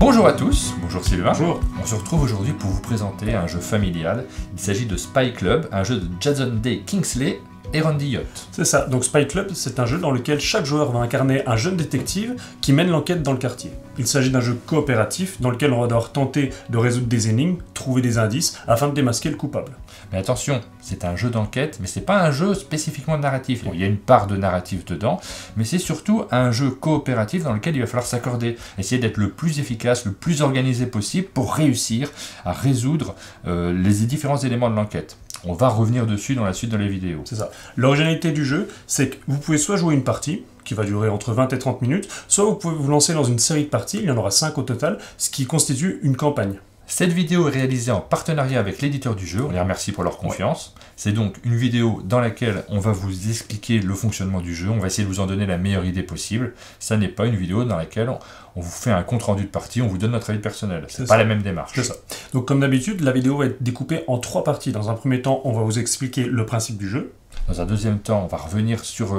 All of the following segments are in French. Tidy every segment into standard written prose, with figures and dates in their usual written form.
Bonjour à tous, bonjour Sylvain. Bonjour. On se retrouve aujourd'hui pour vous présenter un jeu familial. Il s'agit de Spy Club, un jeu de Jason Day Kingsley et Randy Yacht. C'est ça, donc Spy Club, c'est un jeu dans lequel chaque joueur va incarner un jeune détective qui mène l'enquête dans le quartier. Il s'agit d'un jeu coopératif dans lequel on va devoir tenter de résoudre des énigmes, trouver des indices, afin de démasquer le coupable. Mais attention, c'est un jeu d'enquête, mais c'est pas un jeu spécifiquement narratif. Il y a une part de narratif dedans, mais c'est surtout un jeu coopératif dans lequel il va falloir s'accorder, essayer d'être le plus efficace, le plus organisé possible pour réussir à résoudre les différents éléments de l'enquête. On va revenir dessus dans la suite de la vidéo. C'est ça. L'originalité du jeu, c'est que vous pouvez soit jouer une partie, qui va durer entre 20 et 30 minutes, soit vous pouvez vous lancer dans une série de parties, il y en aura 5 au total, ce qui constitue une campagne. Cette vidéo est réalisée en partenariat avec l'éditeur du jeu, on les remercie pour leur confiance. C'est donc une vidéo dans laquelle on va vous expliquer le fonctionnement du jeu, on va essayer de vous en donner la meilleure idée possible. Ça n'est pas une vidéo dans laquelle on vous fait un compte rendu de partie, on vous donne notre avis personnel. C'est pas la même démarche. C'est ça. Donc comme d'habitude, la vidéo va être découpée en 3 parties. Dans un premier temps, on va vous expliquer le principe du jeu. Dans un deuxième temps, on va revenir sur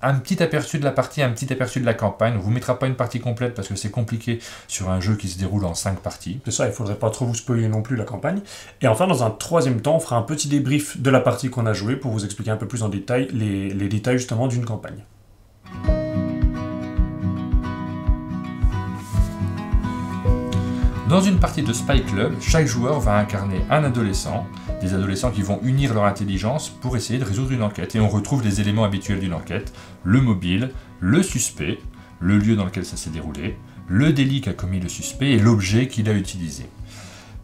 un petit aperçu de la partie, un petit aperçu de la campagne. On ne vous mettra pas une partie complète parce que c'est compliqué sur un jeu qui se déroule en 5 parties. C'est ça, il ne faudrait pas trop vous spoiler non plus la campagne. Et enfin, dans un troisième temps, on fera un petit débrief de la partie qu'on a jouée pour vous expliquer un peu plus en détail les détails justement d'une campagne. Dans une partie de Spy Club, chaque joueur va incarner un adolescent, des adolescents qui vont unir leur intelligence pour essayer de résoudre une enquête. Et on retrouve les éléments habituels d'une enquête, le mobile, le suspect, le lieu dans lequel ça s'est déroulé, le délit qu'a commis le suspect et l'objet qu'il a utilisé.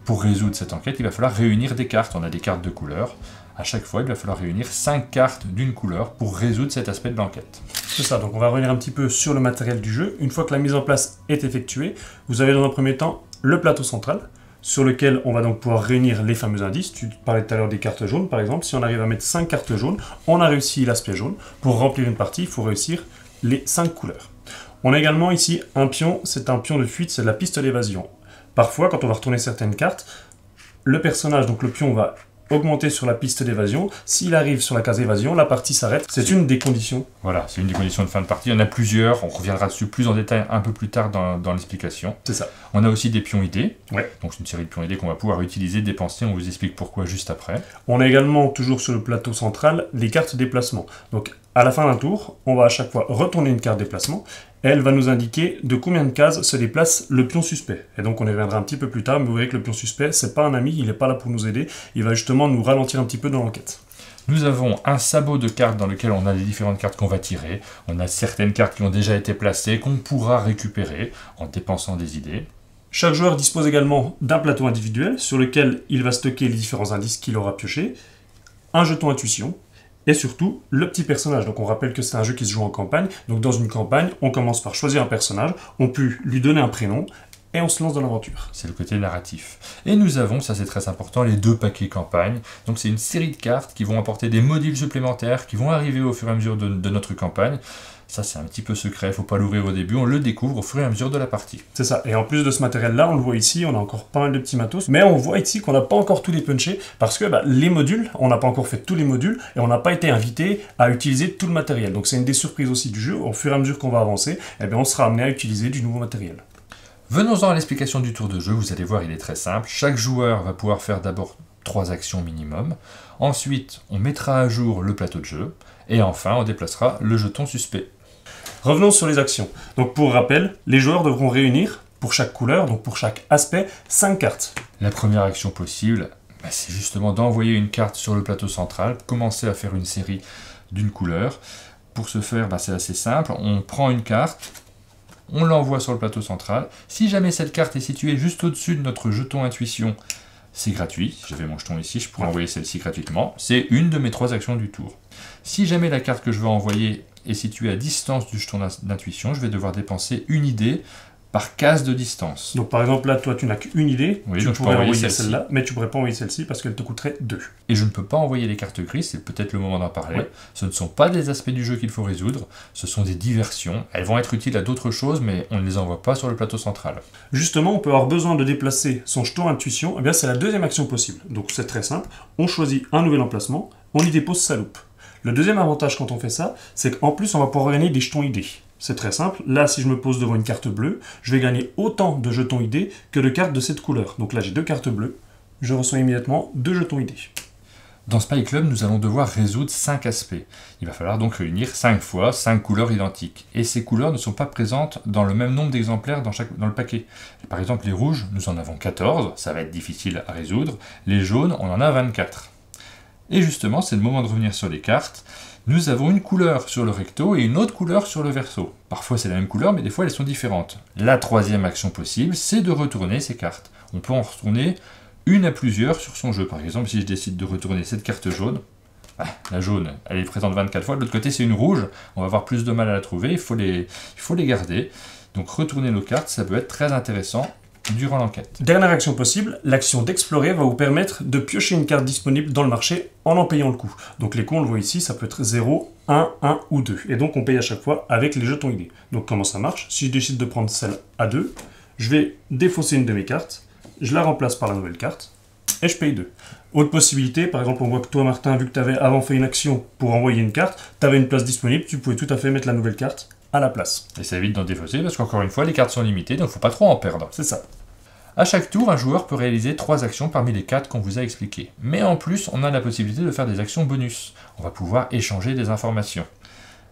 Pour résoudre cette enquête, il va falloir réunir des cartes. On a des cartes de couleurs. À chaque fois, il va falloir réunir 5 cartes d'une couleur pour résoudre cet aspect de l'enquête. C'est ça, donc on va revenir un petit peu sur le matériel du jeu. Une fois que la mise en place est effectuée, vous avez dans un premier temps le plateau central, sur lequel on va donc pouvoir réunir les fameux indices. Tu parlais tout à l'heure des cartes jaunes, par exemple. Si on arrive à mettre 5 cartes jaunes, on a réussi l'aspect jaune. Pour remplir une partie, il faut réussir les 5 couleurs. On a également ici un pion, c'est un pion de fuite, c'est la piste d'évasion. Parfois, quand on va retourner certaines cartes, le personnage, donc le pion, va augmenter sur la piste d'évasion. S'il arrive sur la case évasion, la partie s'arrête. C'est une des conditions. Voilà, c'est une des conditions de fin de partie. Il y en a plusieurs, on reviendra dessus plus en détail un peu plus tard dans l'explication. C'est ça. On a aussi des pions idées. Ouais. Donc c'est une série de pions idées qu'on va pouvoir utiliser, dépenser. On vous explique pourquoi juste après. On a également, toujours sur le plateau central, les cartes déplacement. Donc à la fin d'un tour, on va à chaque fois retourner une carte déplacement. Elle va nous indiquer de combien de cases se déplace le pion suspect. Et donc on y reviendra un petit peu plus tard, mais vous verrez que le pion suspect, c'est pas un ami, il n'est pas là pour nous aider, il va justement nous ralentir un petit peu dans l'enquête. Nous avons un sabot de cartes dans lequel on a les différentes cartes qu'on va tirer. On a certaines cartes qui ont déjà été placées, qu'on pourra récupérer en dépensant des idées. Chaque joueur dispose également d'un plateau individuel sur lequel il va stocker les différents indices qu'il aura piochés, un jeton intuition, et surtout, le petit personnage. Donc on rappelle que c'est un jeu qui se joue en campagne. Donc dans une campagne, on commence par choisir un personnage, on peut lui donner un prénom, et on se lance dans l'aventure. C'est le côté narratif. Et nous avons, ça c'est très important, les 2 paquets campagne. Donc c'est une série de cartes qui vont apporter des modules supplémentaires, qui vont arriver au fur et à mesure de notre campagne. Ça c'est un petit peu secret, il ne faut pas l'ouvrir au début, on le découvre au fur et à mesure de la partie. C'est ça, et en plus de ce matériel-là, on le voit ici, on a encore pas mal de petits matos, mais on voit ici qu'on n'a pas encore tout dépunché, parce que les modules, on n'a pas encore fait tous les modules, et on n'a pas été invité à utiliser tout le matériel. Donc c'est une des surprises aussi du jeu, au fur et à mesure qu'on va avancer, on sera amené à utiliser du nouveau matériel. Venons-en à l'explication du tour de jeu, vous allez voir, il est très simple. Chaque joueur va pouvoir faire d'abord 3 actions minimum, ensuite on mettra à jour le plateau de jeu, et enfin on déplacera le jeton suspect. Revenons sur les actions. Donc pour rappel, les joueurs devront réunir, pour chaque couleur, donc pour chaque aspect, 5 cartes. La première action possible, c'est justement d'envoyer une carte sur le plateau central, commencer à faire une série d'une couleur. Pour ce faire, c'est assez simple, on prend une carte, on l'envoie sur le plateau central. Si jamais cette carte est située juste au-dessus de notre jeton intuition, c'est gratuit. J'avais mon jeton ici, je pourrais envoyer celle-ci gratuitement. C'est une de mes 3 actions du tour. Si jamais la carte que je veux envoyer est située à distance du jeton d'intuition, je vais devoir dépenser une idée par case de distance. Donc par exemple là, toi tu n'as qu'une idée, oui, tu pourrais envoyer celle-là, mais tu ne pourrais pas envoyer celle-ci parce qu'elle te coûterait 2. Et je ne peux pas envoyer les cartes grises, c'est peut-être le moment d'en parler. Ouais. Ce ne sont pas des aspects du jeu qu'il faut résoudre, ce sont des diversions. Elles vont être utiles à d'autres choses, mais on ne les envoie pas sur le plateau central. Justement, on peut avoir besoin de déplacer son jeton intuition, c'est la deuxième action possible. Donc c'est très simple, on choisit un nouvel emplacement, on y dépose sa loupe. Le deuxième avantage quand on fait ça, c'est qu'en plus on va pouvoir gagner des jetons idées. C'est très simple. Là, si je me pose devant une carte bleue, je vais gagner autant de jetons idées que de cartes de cette couleur. Donc là, j'ai 2 cartes bleues. Je reçois immédiatement 2 jetons idées. Dans Spy Club, nous allons devoir résoudre 5 aspects. Il va falloir donc réunir 5 fois 5 couleurs identiques. Et ces couleurs ne sont pas présentes dans le même nombre d'exemplaires dans le paquet. Par exemple, les rouges, nous en avons 14, ça va être difficile à résoudre. Les jaunes, on en a 24. Et justement, c'est le moment de revenir sur les cartes. Nous avons une couleur sur le recto et une autre couleur sur le verso. Parfois c'est la même couleur, mais des fois elles sont différentes. La troisième action possible, c'est de retourner ces cartes. On peut en retourner une à plusieurs sur son jeu. Par exemple, si je décide de retourner cette carte jaune, la jaune, elle est présente 24 fois, de l'autre côté c'est une rouge, on va avoir plus de mal à la trouver, il faut les garder. Donc retourner nos cartes, ça peut être très intéressant durant l'enquête. Dernière action possible, l'action d'explorer va vous permettre de piocher une carte disponible dans le marché en payant le coup. Donc les coups, on le voit ici, ça peut être 0, 1, 1 ou 2. Et donc on paye à chaque fois avec les jetons idées. Donc comment ça marche? Si je décide de prendre celle à 2, je vais défausser une de mes cartes, je la remplace par la nouvelle carte, et je paye 2. Autre possibilité, par exemple, on voit que toi, Martin, vu que tu avais avant fait une action pour envoyer une carte, tu avais une place disponible, tu pouvais tout à fait mettre la nouvelle carte à la place. Et ça évite d'en défausser, parce qu'encore une fois, les cartes sont limitées, donc il ne faut pas trop en perdre. C'est ça. À chaque tour, un joueur peut réaliser 3 actions parmi les 4 qu'on vous a expliquées. Mais en plus, on a la possibilité de faire des actions bonus. On va pouvoir échanger des informations.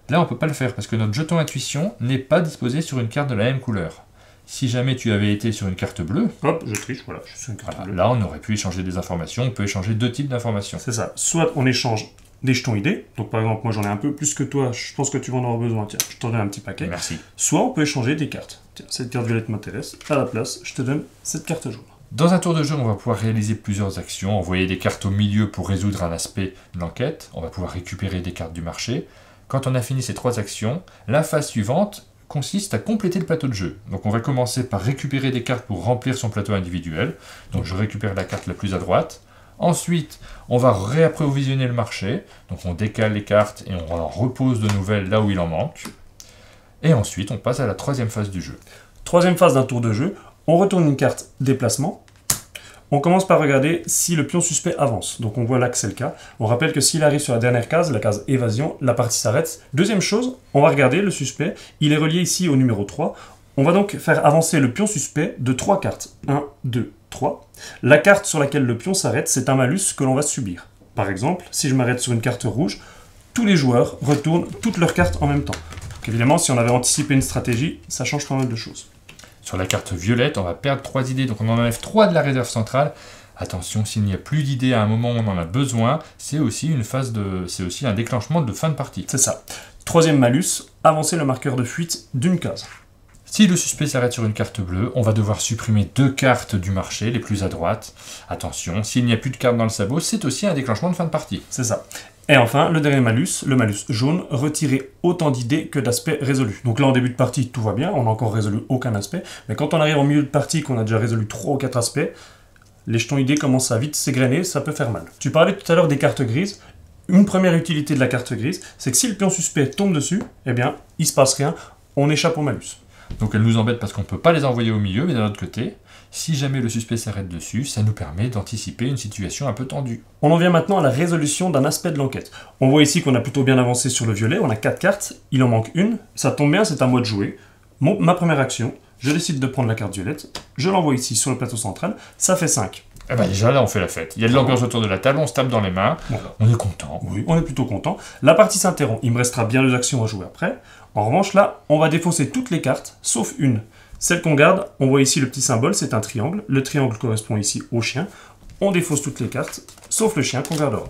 Là, on ne peut pas le faire, parce que notre jeton intuition n'est pas disposé sur une carte de la même couleur. Si jamais tu avais été sur une carte bleue, hop, je triche, voilà, je suis sur une carte bleue. Là, on aurait pu échanger des informations, on peut échanger 2 types d'informations. C'est ça, soit on échange des jetons idées, donc par exemple, moi j'en ai un peu plus que toi, je pense que tu vas en avoir besoin, tiens, je t'en donne un petit paquet. Merci. Soit on peut échanger des cartes. Tiens, cette carte violette m'intéresse, à la place, je te donne cette carte jaune. Dans un tour de jeu, on va pouvoir réaliser plusieurs actions, envoyer des cartes au milieu pour résoudre un aspect de l'enquête, on va pouvoir récupérer des cartes du marché. Quand on a fini ces 3 actions, la phase suivante consiste à compléter le plateau de jeu. Donc on va commencer par récupérer des cartes pour remplir son plateau individuel. Donc je récupère la carte la plus à droite. Ensuite, on va réapprovisionner le marché. Donc on décale les cartes et on en repose de nouvelles là où il en manque. Et ensuite, on passe à la 3e phase du jeu. 3e phase d'un tour de jeu, on retourne une carte déplacement. On commence par regarder si le pion suspect avance. Donc on voit là que c'est le cas. On rappelle que s'il arrive sur la dernière case, la case évasion, la partie s'arrête. Deuxième chose, on va regarder le suspect. Il est relié ici au numéro 3. On va donc faire avancer le pion suspect de 3 cartes. 1, 2, 3. La carte sur laquelle le pion s'arrête, c'est un malus que l'on va subir. Par exemple, si je m'arrête sur une carte rouge, tous les joueurs retournent toutes leurs cartes en même temps. Donc évidemment, si on avait anticipé une stratégie, ça change pas mal de choses. Sur la carte violette, on va perdre 3 idées, donc on en enlève 3 de la réserve centrale. Attention, s'il n'y a plus d'idées à un moment où on en a besoin, c'est aussi un déclenchement de fin de partie. C'est ça. 3e malus, avancer le marqueur de fuite d'une case. Si le suspect s'arrête sur une carte bleue, on va devoir supprimer 2 cartes du marché, les plus à droite. Attention, s'il n'y a plus de cartes dans le sabot, c'est aussi un déclenchement de fin de partie. C'est ça. Et enfin, le dernier malus, le malus jaune, retirer autant d'idées que d'aspects résolus. Donc là, en début de partie, tout va bien, on n'a encore résolu aucun aspect. Mais quand on arrive au milieu de partie, qu'on a déjà résolu 3 ou 4 aspects, les jetons idées commencent à vite s'égrener, ça peut faire mal. Tu parlais tout à l'heure des cartes grises. Une première utilité de la carte grise, c'est que si le pion suspect tombe dessus, eh bien, il se passe rien, on échappe au malus. Donc elle nous embête parce qu'on ne peut pas les envoyer au milieu, mais d'un autre côté, si jamais le suspect s'arrête dessus, ça nous permet d'anticiper une situation un peu tendue. On en vient maintenant à la résolution d'un aspect de l'enquête. On voit ici qu'on a plutôt bien avancé sur le violet, on a 4 cartes, il en manque une, ça tombe bien, c'est à moi de jouer. Ma première action, je décide de prendre la carte violette, je l'envoie ici sur le plateau central, ça fait 5. Eh ben déjà là on fait la fête, il y a de l'ambiance autour de la table, on se tape dans les mains, voilà. On est content. Oui, on est plutôt content. La partie s'interrompt, il me restera bien 2 actions à jouer après. En revanche là, on va défausser toutes les cartes, sauf une. Celle qu'on garde, on voit ici le petit symbole, c'est un triangle. Le triangle correspond ici au chien. On défausse toutes les cartes, sauf le chien qu'on gardera.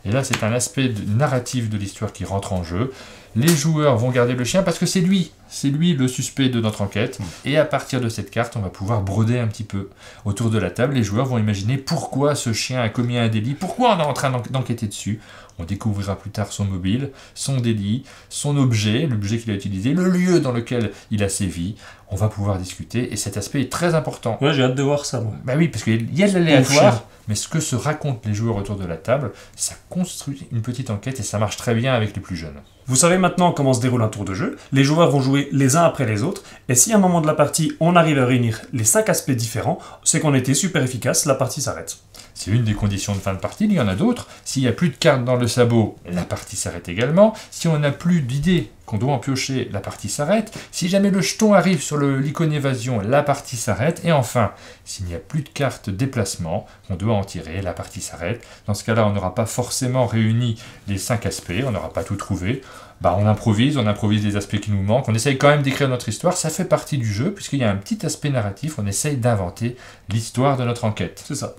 Et là, c'est un aspect narratif de l'histoire qui rentre en jeu. Les joueurs vont garder le chien parce que c'est lui le suspect de notre enquête. Et à partir de cette carte, on va pouvoir broder un petit peu. Autour de la table, les joueurs vont imaginer pourquoi ce chien a commis un délit, pourquoi on est en train d'enquêter dessus. On découvrira plus tard son mobile, son délit, son objet, l'objet qu'il a utilisé, le lieu dans lequel il a sévi. On va pouvoir discuter et cet aspect est très important. Ouais, j'ai hâte de voir ça, moi. Bah oui, parce qu'il y a de l'aléatoire, mais ce que se racontent les joueurs autour de la table, ça construit une petite enquête et ça marche très bien avec les plus jeunes. Vous savez maintenant comment se déroule un tour de jeu. Les joueurs vont jouer les uns après les autres, et si à un moment de la partie, on arrive à réunir les 5 aspects différents, c'est qu'on était super efficace, la partie s'arrête. C'est une des conditions de fin de partie, il y en a d'autres. S'il n'y a plus de cartes dans le sabot, la partie s'arrête également. Si on n'a plus d'idées qu'on doit en piocher, la partie s'arrête. Si jamais le jeton arrive sur l'icône évasion, la partie s'arrête. Et enfin, s'il n'y a plus de carte déplacement, on doit en tirer, la partie s'arrête. Dans ce cas-là, on n'aura pas forcément réuni les 5 aspects, on n'aura pas tout trouvé. Bah, on improvise les aspects qui nous manquent, on essaye quand même d'écrire notre histoire, ça fait partie du jeu, puisqu'il y a un petit aspect narratif, on essaye d'inventer l'histoire de notre enquête. C'est ça.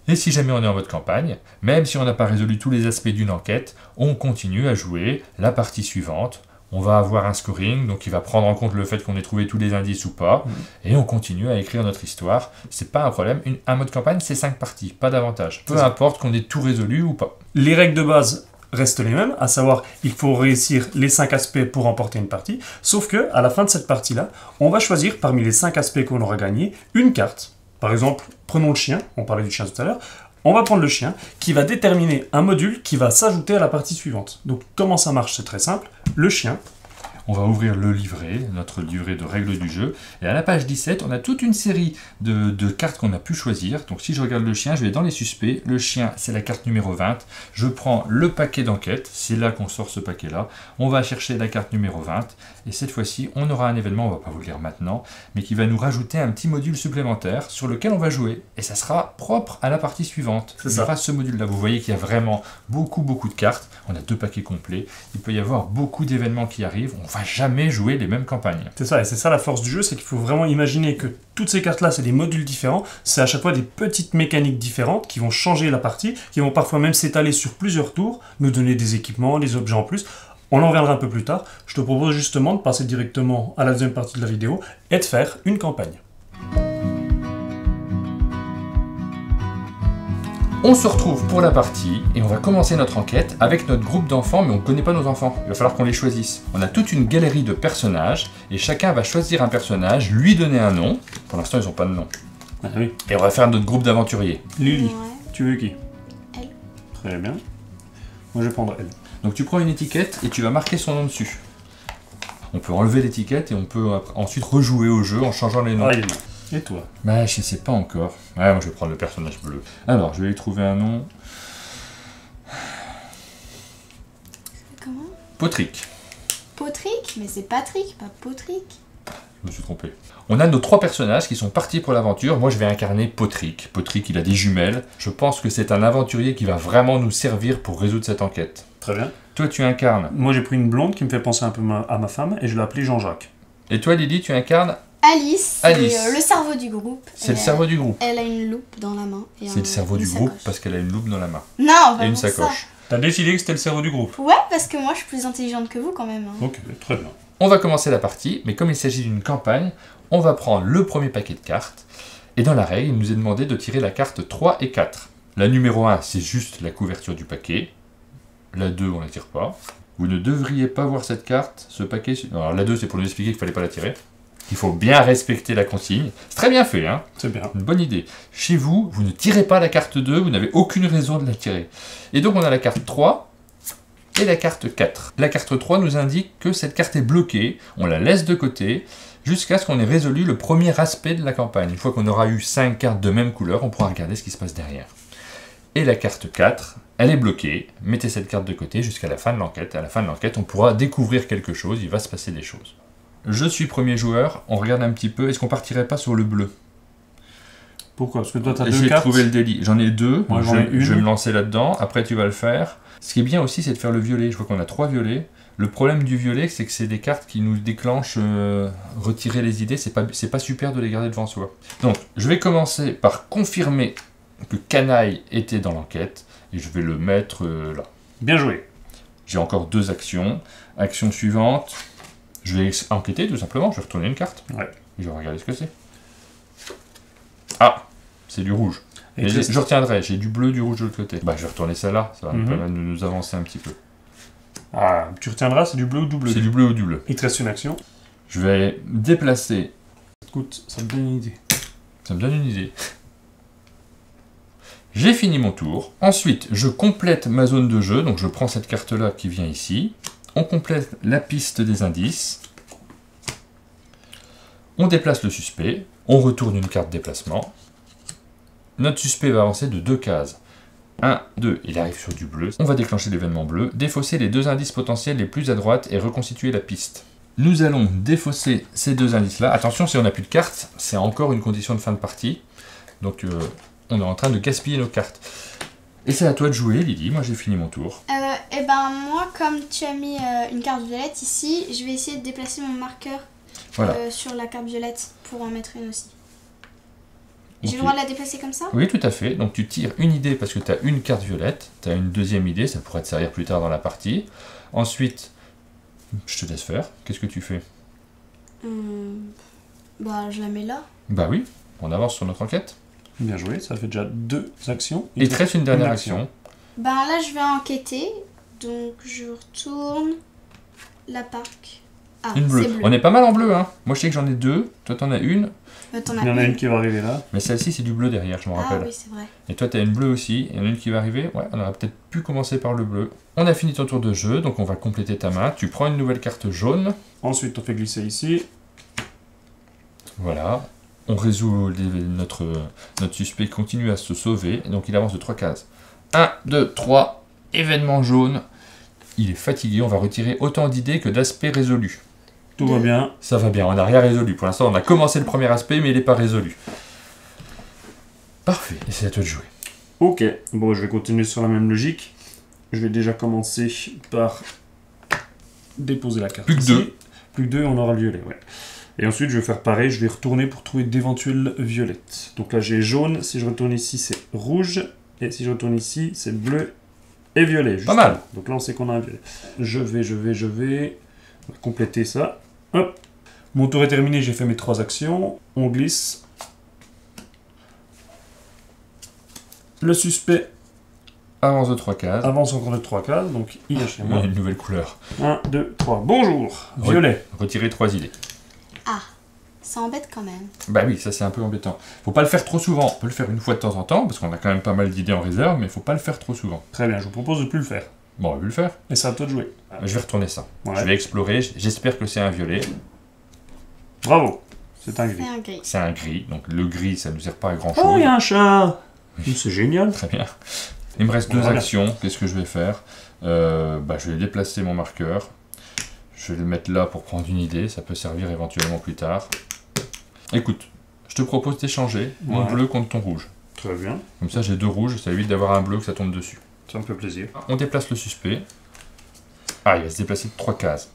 Et si jamais on est en mode campagne, même si on n'a pas résolu tous les aspects d'une enquête, on continue à jouer la partie suivante. On va avoir un scoring, donc il va prendre en compte le fait qu'on ait trouvé tous les indices ou pas, et on continue à écrire notre histoire. C'est pas un problème, un mode campagne c'est 5 parties, pas davantage. Peu importe qu'on ait tout résolu ou pas. Les règles de base restent les mêmes, à savoir il faut réussir les 5 aspects pour remporter une partie, sauf que à la fin de cette partie-là, on va choisir parmi les 5 aspects qu'on aura gagnés, une carte. Par exemple, prenons le chien, on parlait du chien tout à l'heure, on va prendre le chien qui va déterminer un module qui va s'ajouter à la partie suivante. Donc comment ça marche? C'est très simple, le chien. On va ouvrir le livret, notre livret de règles du jeu, et à la page 17, on a toute une série de cartes qu'on a pu choisir. Donc si je regarde le chien, je vais dans les suspects, le chien c'est la carte numéro 20, je prends le paquet d'enquête, c'est là qu'on sort ce paquet-là, on va chercher la carte numéro 20, et cette fois-ci, on aura un événement, on va pas vous le dire maintenant, mais qui va nous rajouter un petit module supplémentaire sur lequel on va jouer, et ça sera propre à la partie suivante. Il y aura ce module-là, vous voyez qu'il y a vraiment beaucoup de cartes, on a 2 paquets complets, il peut y avoir beaucoup d'événements qui arrivent, on va jamais jouer les mêmes campagnes. C'est ça, et c'est ça la force du jeu, c'est qu'il faut vraiment imaginer que toutes ces cartes-là, c'est des modules différents, c'est à chaque fois des petites mécaniques différentes qui vont changer la partie, qui vont parfois même s'étaler sur plusieurs tours, nous donner des équipements, des objets en plus. On en reviendra un peu plus tard. Je te propose justement de passer directement à la deuxième partie de la vidéo et de faire une campagne. On se retrouve pour la partie et on va commencer notre enquête avec notre groupe d'enfants, mais on ne connaît pas nos enfants. Il va falloir qu'on les choisisse. On a toute une galerie de personnages et chacun va choisir un personnage, lui donner un nom. Pour l'instant, ils n'ont pas de nom. Ah oui. Et on va faire notre groupe d'aventuriers. Lily, Ouais. tu veux qui? Elle. Très bien. Moi, je vais prendre elle. Donc tu prends une étiquette et tu vas marquer son nom dessus. On peut enlever l'étiquette et on peut ensuite rejouer au jeu en changeant les noms. Ah, il est là. Et toi? Bah, je sais pas encore. Ouais, moi je vais prendre le personnage bleu. Alors, je vais lui trouver un nom. Comment? Potrick. Potrick? Mais c'est Patrick, pas Potrick. Je me suis trompé. On a nos 3 personnages qui sont partis pour l'aventure. Moi, je vais incarner Potrick. Potrick, il a des jumelles. Je pense que c'est un aventurier qui va vraiment nous servir pour résoudre cette enquête. Très bien. Toi, tu incarnes. Moi, j'ai pris une blonde qui me fait penser un peu à ma femme et je l'ai appelée Jean-Jacques. Et toi, Lily, tu incarnes. Alice, Alice. c'est le cerveau du groupe. C'est le cerveau du groupe. Elle a une loupe dans la main. C'est le cerveau du groupe parce qu'elle a une loupe dans la main. Non, Et une vraiment ça. sacoche. T'as décidé que c'était le cerveau du groupe? Ouais, parce que moi je suis plus intelligente que vous quand même. Hein. Ok, très bien. On va commencer la partie, mais comme il s'agit d'une campagne, on va prendre le premier paquet de cartes. Et dans la règle, il nous est demandé de tirer la carte 3 et 4. La numéro 1, c'est juste la couverture du paquet. La 2, on ne la tire pas. Vous ne devriez pas voir cette carte, ce paquet. Alors la 2, c'est pour nous expliquer qu'il ne fallait pas la tirer. Il faut bien respecter la consigne. C'est très bien fait, hein. C'est bien. Une bonne idée. Chez vous, vous ne tirez pas la carte 2, vous n'avez aucune raison de la tirer. Et donc on a la carte 3 et la carte 4. La carte 3 nous indique que cette carte est bloquée, on la laisse de côté, jusqu'à ce qu'on ait résolu le premier aspect de la campagne. Une fois qu'on aura eu 5 cartes de même couleur, on pourra regarder ce qui se passe derrière. Et la carte 4, elle est bloquée. Mettez cette carte de côté jusqu'à la fin de l'enquête. À la fin de l'enquête, on pourra découvrir quelque chose, il va se passer des choses. Je suis premier joueur, on regarde un petit peu, est-ce qu'on partirait pas sur le bleu? Pourquoi? Parce que toi, t'as 2 J'ai cartes. trouvé le délit, j'en ai 2, Moi, j'en ai une. je vais me lancer là-dedans, après tu vas le faire. Ce qui est bien aussi, c'est de faire le violet, je vois qu'on a 3 violets. Le problème du violet, c'est que c'est des cartes qui nous déclenchent retirer les idées, c'est pas super de les garder devant soi. Donc, je vais commencer par confirmer que Canaille était dans l'enquête, et je vais le mettre là. Bien joué. J'ai encore 2 actions. Action suivante, je vais enquêter tout simplement, je vais retourner une carte. Ouais. Je vais regarder ce que c'est. Ah, c'est du rouge. Et Je retiendrai, j'ai du bleu, du rouge de l'autre côté. Bah, je vais retourner celle-là, ça va me Mhm. permettre de nous avancer un petit peu. Ah, tu retiendras, c'est du bleu ou du bleu? C'est du bleu ou du bleu. Il te reste une action. Je vais déplacer, Écoute, ça me donne une idée. ça me donne une idée. J'ai fini mon tour. Ensuite, je complète ma zone de jeu, donc je prends cette carte-là qui vient ici. On complète la piste des indices. On déplace le suspect. On retourne une carte déplacement. Notre suspect va avancer de 2 cases. 1, 2, il arrive sur du bleu. On va déclencher l'événement bleu, défausser les 2 indices potentiels les plus à droite et reconstituer la piste. Nous allons défausser ces 2 indices-là. Attention, si on n'a plus de cartes, c'est encore une condition de fin de partie. Donc on est en train de gaspiller nos cartes. Et c'est à toi de jouer, Lily. Moi, j'ai fini mon tour. Et ben moi, comme tu as mis une carte violette ici, je vais essayer de déplacer mon marqueur Voilà. sur la carte violette pour en mettre une aussi. J'ai Ok. le droit de la déplacer comme ça? Oui, tout à fait. Donc tu tires une idée parce que tu as une carte violette. Tu as une deuxième idée, ça pourrait te servir plus tard dans la partie. Ensuite, je te laisse faire. Qu'est-ce que tu fais? Bah, je la mets là. Bah oui, on avance sur notre enquête. Bien joué, ça fait déjà 2 actions. Il te reste une dernière action. Ben là, je vais enquêter. Donc, je retourne la parc. Ah, Une bleue. c'est bleu. On est pas mal en bleu, hein. Moi, je sais que j'en ai 2. Toi, t'en as une. T'en Il y en a une qui va arriver là. Mais celle-ci, c'est du bleu derrière, je me Ah rappelle. oui, c'est vrai. Et toi, t'as une bleue aussi. Il y en a une qui va arriver. Ouais, on aurait peut-être pu commencer par le bleu. On a fini ton tour de jeu, donc on va compléter ta main. Tu prends une nouvelle carte jaune. Ensuite, on fait glisser ici. Voilà. On résout notre suspect continue à se sauver. Et donc, il avance de 3 cases. 1, 2, 3. Événement jaune. Il est fatigué. On va retirer autant d'idées que d'aspects résolus. Tout va bien. Ça va bien, on n'a rien résolu. Pour l'instant, on a commencé le premier aspect, mais il n'est pas résolu. Parfait, et c'est à toi de jouer. Ok, bon, je vais continuer sur la même logique. Je vais déjà commencer par déposer la carte. Plus que ici. 2. Plus que 2, on aura le violet, ouais. Et ensuite, je vais faire pareil, je vais retourner pour trouver d'éventuelles violettes. Donc là, j'ai jaune, si je retourne ici, c'est rouge, et si je retourne ici, c'est bleu et violet. Pas mal. Donc là, on sait qu'on a un violet. Je vais on va compléter ça. Hop. Mon tour est terminé, j'ai fait mes 3 actions. On glisse. Le suspect Avance de 3 cases. avance encore de 3 cases, donc il est chez On moi. a une nouvelle couleur. 1, 2, 3. Bonjour. Violet. Retirer 3 idées. Ah, ça embête quand même. Bah oui, ça c'est un peu embêtant. Faut pas le faire trop souvent. On peut le faire une fois de temps en temps, parce qu'on a quand même pas mal d'idées en réserve, mais faut pas le faire trop souvent. Très bien, je vous propose de plus le faire. Bon, on va le faire. Et c'est à toi de jouer. Je vais retourner ça. Ouais. Je vais explorer. J'espère que c'est un violet. Bravo. C'est un gris. C'est un gris. C'est un gris. Donc le gris, ça ne nous sert pas à grand chose. Oh, il y a un chat. C'est génial. Très bien. Il me reste 2 Voilà. actions. Qu'est-ce que je vais faire? Je vais déplacer mon marqueur. Je vais le mettre là pour prendre une idée. Ça peut servir éventuellement plus tard. Écoute, je te propose d'échanger mon Ouais. bleu contre ton rouge. Très bien. Comme ça, j'ai 2 rouges. Ça évite d'avoir un bleu que ça tombe dessus. Ça me fait plaisir. On déplace le suspect. Ah, il va se déplacer de 3 cases.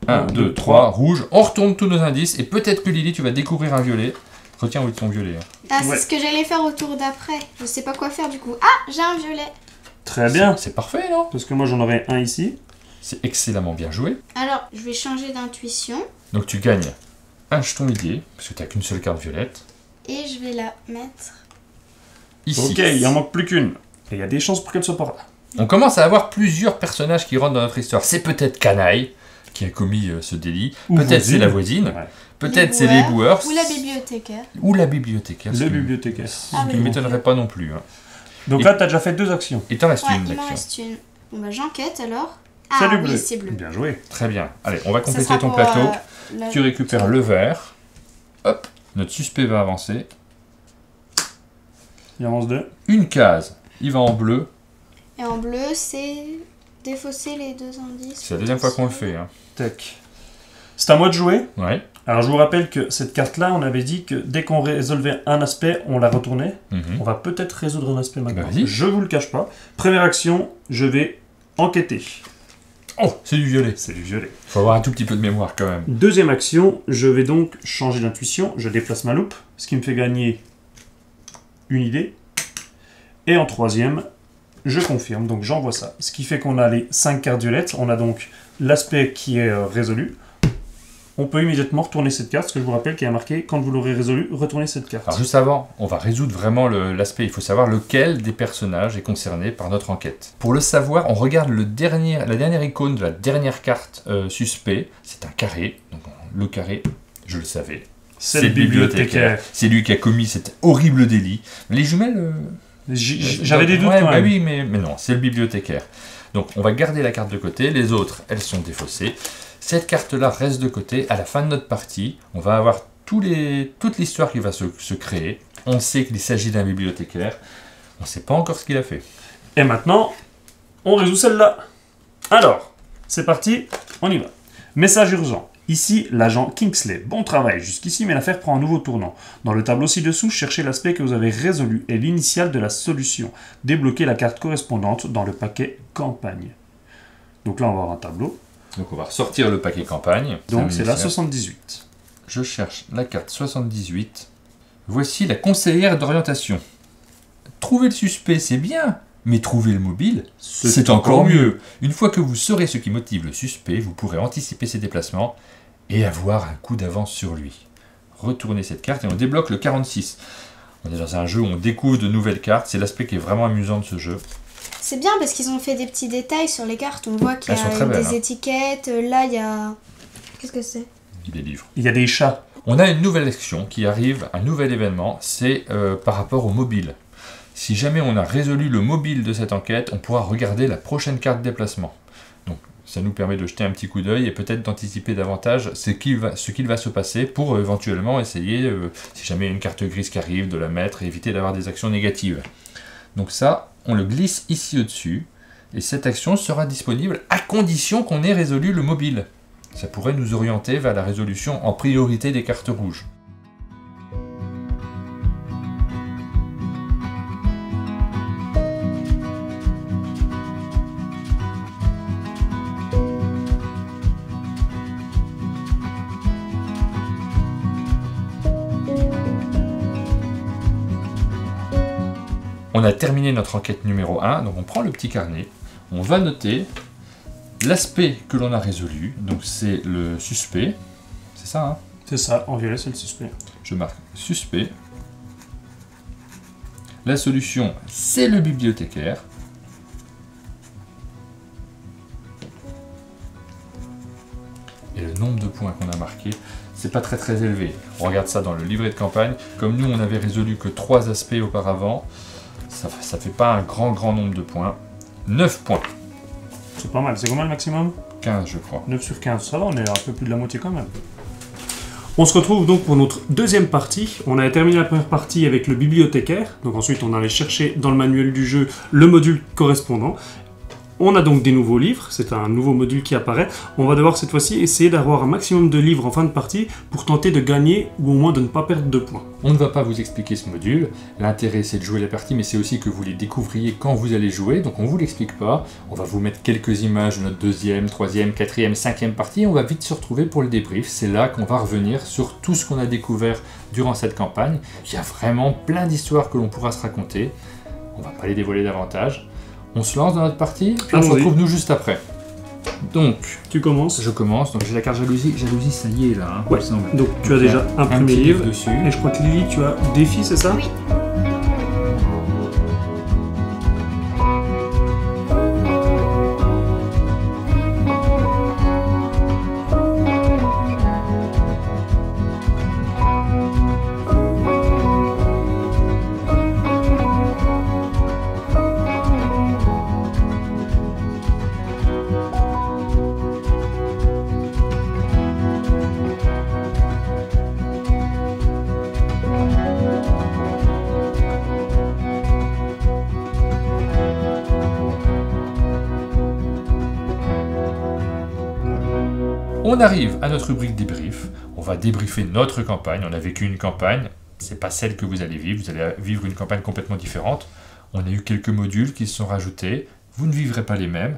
1, Un, 2, deux, 3, rouge. On retourne tous nos indices. Et peut-être que Lily, tu vas découvrir un violet. Retiens où est ton violet. Hein. Ah, c'est Ouais. ce que j'allais faire au tour d'après. Je sais pas quoi faire du coup. Ah, j'ai un violet. Très bien. C'est parfait, non? Parce que moi, j'en aurais un ici. C'est excellemment bien joué. Alors, je vais changer d'intuition Donc tu gagnes un jeton idée, parce que tu n'as qu'une seule carte violette. et je vais la mettre. Ici. Ok, il en manque plus qu'une. Et il y a des chances pour qu'elle soit par là. On commence à avoir plusieurs personnages qui rentrent dans notre histoire. C'est peut-être Canaille qui a commis ce délit. Ou Peut-être c'est voisine. la voisine. Ouais. Peut-être c'est les boueurs. Ou la bibliothécaire. Ou la bibliothécaire. Le bibliothécaire. Ce Ah qui oui. ne m'étonnerait pas non plus. Hein. Donc là, t'as déjà fait 2 actions. Il t'en reste Ouais, une il m'en d'action. reste une. Bon bah j'enquête alors. C'est Ah du oui, bleu. c'est bleu. Bien joué. Très bien. Allez, on va Ça compléter sera ton pour, plateau. la- Tu récupères le vert. Hop. Notre suspect va avancer. Il avance 2. Une case. Il va en bleu. Et en bleu, c'est défausser les 2 indices. C'est la deuxième fois qu'on le fait. Hein. Tac. C'est à moi de jouer. Ouais. Alors, je vous rappelle que cette carte-là, on avait dit que dès qu'on résolvait un aspect, on la retournait. Mhm. On va peut-être résoudre un aspect maintenant. Bah, vas-y. Je vous le cache pas. Première action, je vais enquêter. Oh, c'est du violet. C'est du violet. Faut avoir un tout petit peu de mémoire quand même. Deuxième action, je vais donc changer d'intuition. Je déplace ma loupe, ce qui me fait gagner une idée. Et en troisième, je confirme, donc j'envoie ça. Ce qui fait qu'on a les 5 cartes violettes. On a donc l'aspect qui est résolu. On peut immédiatement retourner cette carte, ce que je vous rappelle qui a marqué, quand vous l'aurez résolu, retournez cette carte. Alors juste avant, on va résoudre vraiment l'aspect. Il faut savoir lequel des personnages est concerné par notre enquête. Pour le savoir, on regarde la dernière icône de la dernière carte suspect. C'est un carré. Donc, le carré, je le savais. C'est le bibliothécaire. C'est lui qui a commis cet horrible délit. Les jumelles... J'avais des doutes ouais, quand bah même. oui, mais non, c'est le bibliothécaire. Donc on va garder la carte de côté. Les autres, elles sont défaussées. Cette carte-là reste de côté. À la fin de notre partie, on va avoir toute l'histoire qui va se créer. On sait qu'il s'agit d'un bibliothécaire. On ne sait pas encore ce qu'il a fait. Et maintenant, on résout celle-là. Alors, c'est parti, on y va. Message urgent. Ici, l'agent Kingsley. Bon travail jusqu'ici, mais l'affaire prend un nouveau tournant. Dans le tableau ci-dessous, cherchez l'aspect que vous avez résolu et l'initiale de la solution. Débloquez la carte correspondante dans le paquet campagne. Donc là, on va avoir un tableau. Donc on va ressortir le paquet campagne. Donc c'est la 78. Je cherche la carte 78. Voici la conseillère d'orientation. Trouver le suspect, c'est bien, mais trouver le mobile, c'est encore mieux. Une fois que vous saurez ce qui motive le suspect, vous pourrez anticiper ses déplacements et avoir un coup d'avance sur lui. Retournez cette carte et on débloque le 46. On est dans un jeu où on découvre de nouvelles cartes. C'est l'aspect qui est vraiment amusant de ce jeu. C'est bien parce qu'ils ont fait des petits détails sur les cartes. On voit qu'il y Elles sont a très belles, des étiquettes. Là, il y a... Qu'est-ce que c'est? Des livres. Il y a des chats. On a une nouvelle action qui arrive, un nouvel événement, c'est par rapport au mobile. Si jamais on a résolu le mobile de cette enquête, on pourra regarder la prochaine carte déplacement. Donc ça nous permet de jeter un petit coup d'œil et peut-être d'anticiper davantage ce qu'il va se passer pour éventuellement essayer, si jamais il y a une carte grise qui arrive, de la mettre et éviter d'avoir des actions négatives. Donc ça, on le glisse ici au-dessus et cette action sera disponible à condition qu'on ait résolu le mobile. Ça pourrait nous orienter vers la résolution en priorité des cartes rouges. On a terminé notre enquête numéro 1, donc on prend le petit carnet, on va noter l'aspect que l'on a résolu, donc c'est le suspect, c'est ça hein? C'est ça, en violet c'est le suspect. Je marque suspect. La solution, c'est le bibliothécaire. Et le nombre de points qu'on a marqué, c'est pas très élevé. On regarde ça dans le livret de campagne. Comme nous, on avait résolu que 3 aspects auparavant, ça fait pas un grand nombre de points. 9 points. C'est pas mal. C'est combien le maximum? 15, je crois. 9 sur 15. Ça va, on est un peu plus de la moitié quand même. On se retrouve donc pour notre deuxième partie. On a terminé la première partie avec le bibliothécaire. Donc ensuite, on allait chercher dans le manuel du jeu le module correspondant. On a donc des nouveaux livres, c'est un nouveau module qui apparaît. On va devoir cette fois-ci essayer d'avoir un maximum de livres en fin de partie pour tenter de gagner ou au moins de ne pas perdre de points. On ne va pas vous expliquer ce module. L'intérêt c'est de jouer la partie, mais c'est aussi que vous les découvriez quand vous allez jouer. Donc on ne vous l'explique pas. On va vous mettre quelques images de notre deuxième, troisième, quatrième, cinquième partie. On va vite se retrouver pour le débrief. C'est là qu'on va revenir sur tout ce qu'on a découvert durant cette campagne. Il y a vraiment plein d'histoires que l'on pourra se raconter. On ne va pas les dévoiler davantage. On se lance dans notre partie, puis on se retrouve nous juste après. Donc, tu commences. Je commence, donc j'ai la carte jalousie. Jalousie, ça y est là, hein, ouais. il me semble. Donc tu as déjà un premier livre dessus. Et je crois que Lily, tu as défi, c'est ça? Oui. On arrive à notre rubrique débrief. On va débriefer notre campagne. On a vécu une campagne, c'est pas celle que vous allez vivre. Vous allez vivre une campagne complètement différente. On a eu quelques modules qui se sont rajoutés. Vous ne vivrez pas les mêmes.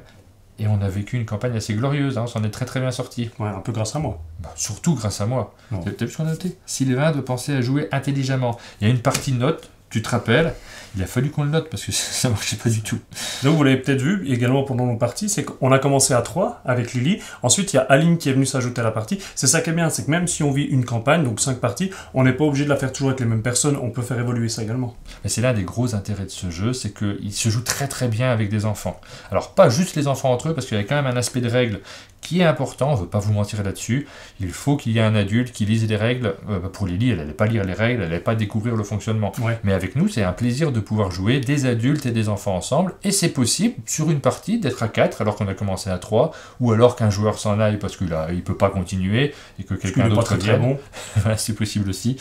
Et on a vécu une campagne assez glorieuse. Hein. On s'en est très bien sorti. Ouais, un peu grâce à moi. Bah, surtout grâce à moi. Non. Vous avez peut-être ce qu'on a noté. Sylvain doit penser à jouer intelligemment. Il y a une partie note. Tu te rappelles, il a fallu qu'on le note parce que ça marchait pas du tout. Donc vous l'avez peut-être vu également pendant nos parties, c'est qu'on a commencé à 3 avec Lily. Ensuite, il y a Aline qui est venue s'ajouter à la partie. C'est ça qui est bien, c'est que même si on vit une campagne, donc 5 parties, on n'est pas obligé de la faire toujours avec les mêmes personnes. On peut faire évoluer ça également. Mais c'est l'un des gros intérêts de ce jeu, c'est qu'il se joue très bien avec des enfants. Alors pas juste les enfants entre eux, parce qu'il y a quand même un aspect de règles qui est important, on ne veut pas vous mentir là-dessus. Il faut qu'il y ait un adulte qui lise les règles. Pour Lily, elle n'allait pas lire les règles, elle n'allait pas découvrir le fonctionnement. Ouais. Mais avec nous, c'est un plaisir de pouvoir jouer des adultes et des enfants ensemble. Et c'est possible, sur une partie, d'être à 4 alors qu'on a commencé à 3, ou alors qu'un joueur s'en aille parce qu'il ne peut pas continuer et que quelqu'un d'autre vienne. Bon. C'est possible aussi.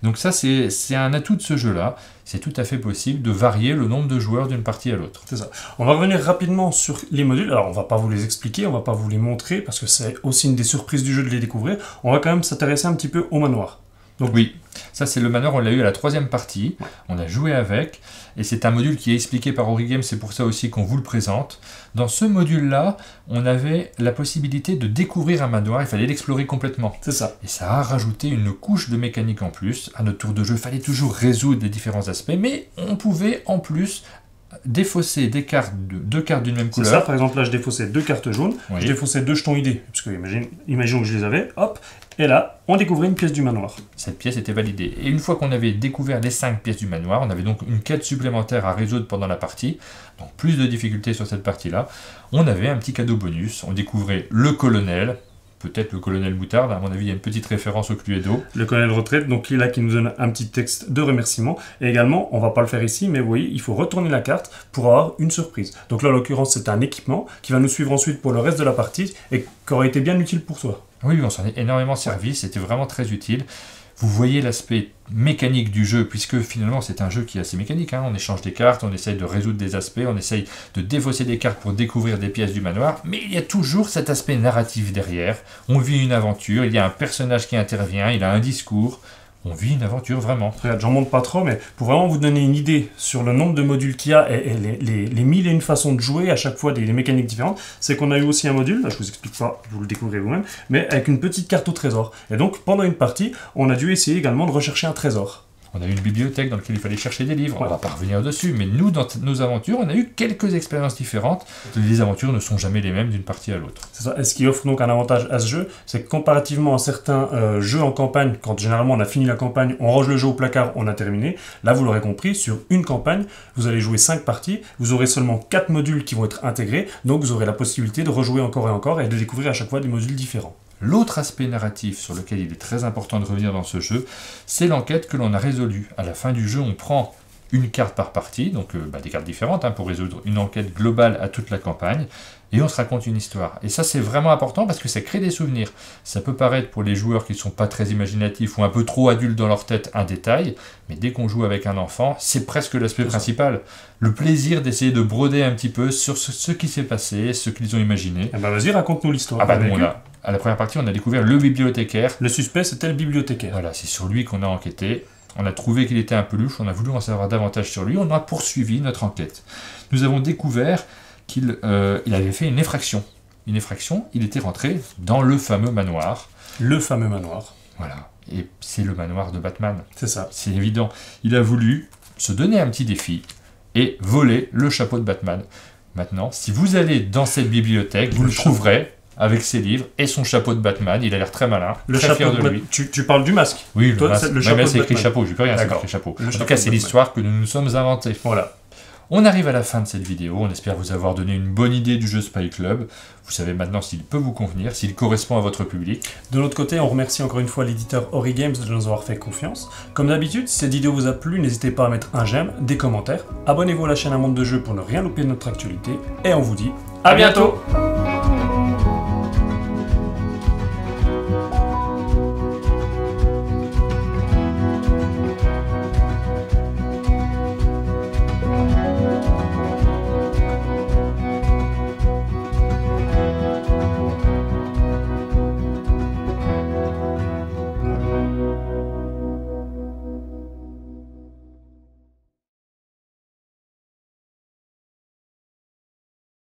Donc ça, c'est un atout de ce jeu-là. c'est tout à fait possible de varier le nombre de joueurs d'une partie à l'autre. C'est ça. On va revenir rapidement sur les modules. Alors, on va pas vous les expliquer, on va pas vous les montrer, parce que c'est aussi une des surprises du jeu de les découvrir. On va quand même s'intéresser un petit peu au manoir. Donc, oui, ça c'est le manoir, on l'a eu à la 3e partie, on a joué avec, et c'est un module qui est expliqué par Origame, c'est pour ça aussi qu'on vous le présente. Dans ce module-là, on avait la possibilité de découvrir un manoir, il fallait l'explorer complètement. C'est ça. Et ça a rajouté une couche de mécanique en plus. À notre tour de jeu, il fallait toujours résoudre les différents aspects, mais on pouvait en plus défausser des cartes, deux cartes d'une même couleur. C'est ça, par exemple là je défaussais 2 cartes jaunes, Oui. je défaussais 2 jetons idées, parce que imaginons que je les avais, hop, et là on découvrait une pièce du manoir. Cette pièce était validée. Et une fois qu'on avait découvert les 5 pièces du manoir, on avait donc une quête supplémentaire à résoudre pendant la partie, donc plus de difficultés sur cette partie-là. On avait un petit cadeau bonus, on découvrait le colonel, peut-être le colonel Moutarde, à mon avis il y a une petite référence au Cluedo. Le colonel retraite, donc il est là qui nous donne un petit texte de remerciement. Et également, on va pas le faire ici, mais vous voyez, il faut retourner la carte pour avoir une surprise. Donc là, en l'occurrence, c'est un équipement qui va nous suivre ensuite pour le reste de la partie et qui aurait été bien utile pour soi. Oui, on s'en est énormément servi, c'était vraiment très utile. Vous voyez l'aspect mécanique du jeu, puisque finalement c'est un jeu qui est assez mécanique, hein. On échange des cartes, on essaye de résoudre des aspects, on essaye de défausser des cartes pour découvrir des pièces du manoir, mais il y a toujours cet aspect narratif derrière. On vit une aventure, il y a un personnage qui intervient, il a un discours, on vit une aventure vraiment. Regarde, j'en montre pas trop, mais pour vraiment vous donner une idée sur le nombre de modules qu'il y a et les mille et une façons de jouer, à chaque fois des mécaniques différentes, c'est qu'on a eu aussi un module, là je vous explique pas, vous le découvrez vous-même, mais avec une petite carte au trésor. Et donc pendant une partie, on a dû essayer également de rechercher un trésor. On a eu une bibliothèque dans laquelle il fallait chercher des livres, Voilà. On va pas revenir dessus, mais nous, dans nos aventures, on a eu quelques expériences différentes. Les aventures ne sont jamais les mêmes d'une partie à l'autre. C'est ça. Et ce qui offre donc un avantage à ce jeu, c'est que comparativement à certains jeux en campagne, quand généralement on a fini la campagne, on range le jeu au placard, on a terminé, là vous l'aurez compris, sur une campagne, vous allez jouer 5 parties, vous aurez seulement 4 modules qui vont être intégrés, donc vous aurez la possibilité de rejouer encore et encore et de découvrir à chaque fois des modules différents. L'autre aspect narratif sur lequel il est très important de revenir dans ce jeu, c'est l'enquête que l'on a résolue. À la fin du jeu, on prend une carte par partie, donc des cartes différentes pour résoudre une enquête globale à toute la campagne, et on se raconte une histoire. Et ça c'est vraiment important parce que ça crée des souvenirs. Ça peut paraître pour les joueurs qui ne sont pas très imaginatifs ou un peu trop adultes dans leur tête un détail, mais dès qu'on joue avec un enfant, c'est presque l'aspect principal. Le plaisir d'essayer de broder un petit peu sur ce qui s'est passé, ce qu'ils ont imaginé. Eh ben vas-y, raconte-nous l'histoire. À la première partie, on a découvert le bibliothécaire. Le suspect, c'était le bibliothécaire. Voilà, c'est sur lui qu'on a enquêté. On a trouvé qu'il était un peu louche, on a voulu en savoir davantage sur lui, on a poursuivi notre enquête. Nous avons découvert qu'il avait fait une effraction. Une effraction, il était rentré dans le fameux manoir. Le fameux manoir. Voilà, et c'est le manoir de Batman. C'est ça. C'est évident. Il a voulu se donner un petit défi et voler le chapeau de Batman. Maintenant, si vous allez dans cette bibliothèque, vous le trouverez avec ses livres et son chapeau de Batman. Il a l'air très malin, très fier de lui. Tu parles du masque. Oui, toi, masque. le chapeau. Même c'est écrit chapeau, je dis pas rien, c'est écrit chapeau. En tout cas, c'est l'histoire que nous nous sommes inventés. Voilà. On arrive à la fin de cette vidéo, on espère vous avoir donné une bonne idée du jeu Spy Club. Vous savez maintenant s'il peut vous convenir, s'il correspond à votre public. De l'autre côté, on remercie encore une fois l'éditeur Origames de nous avoir fait confiance. Comme d'habitude, si cette vidéo vous a plu, n'hésitez pas à mettre un j'aime, des commentaires. Abonnez-vous à la chaîne Un Monde de Jeux pour ne rien louper de notre actualité. Et on vous dit à bientôt.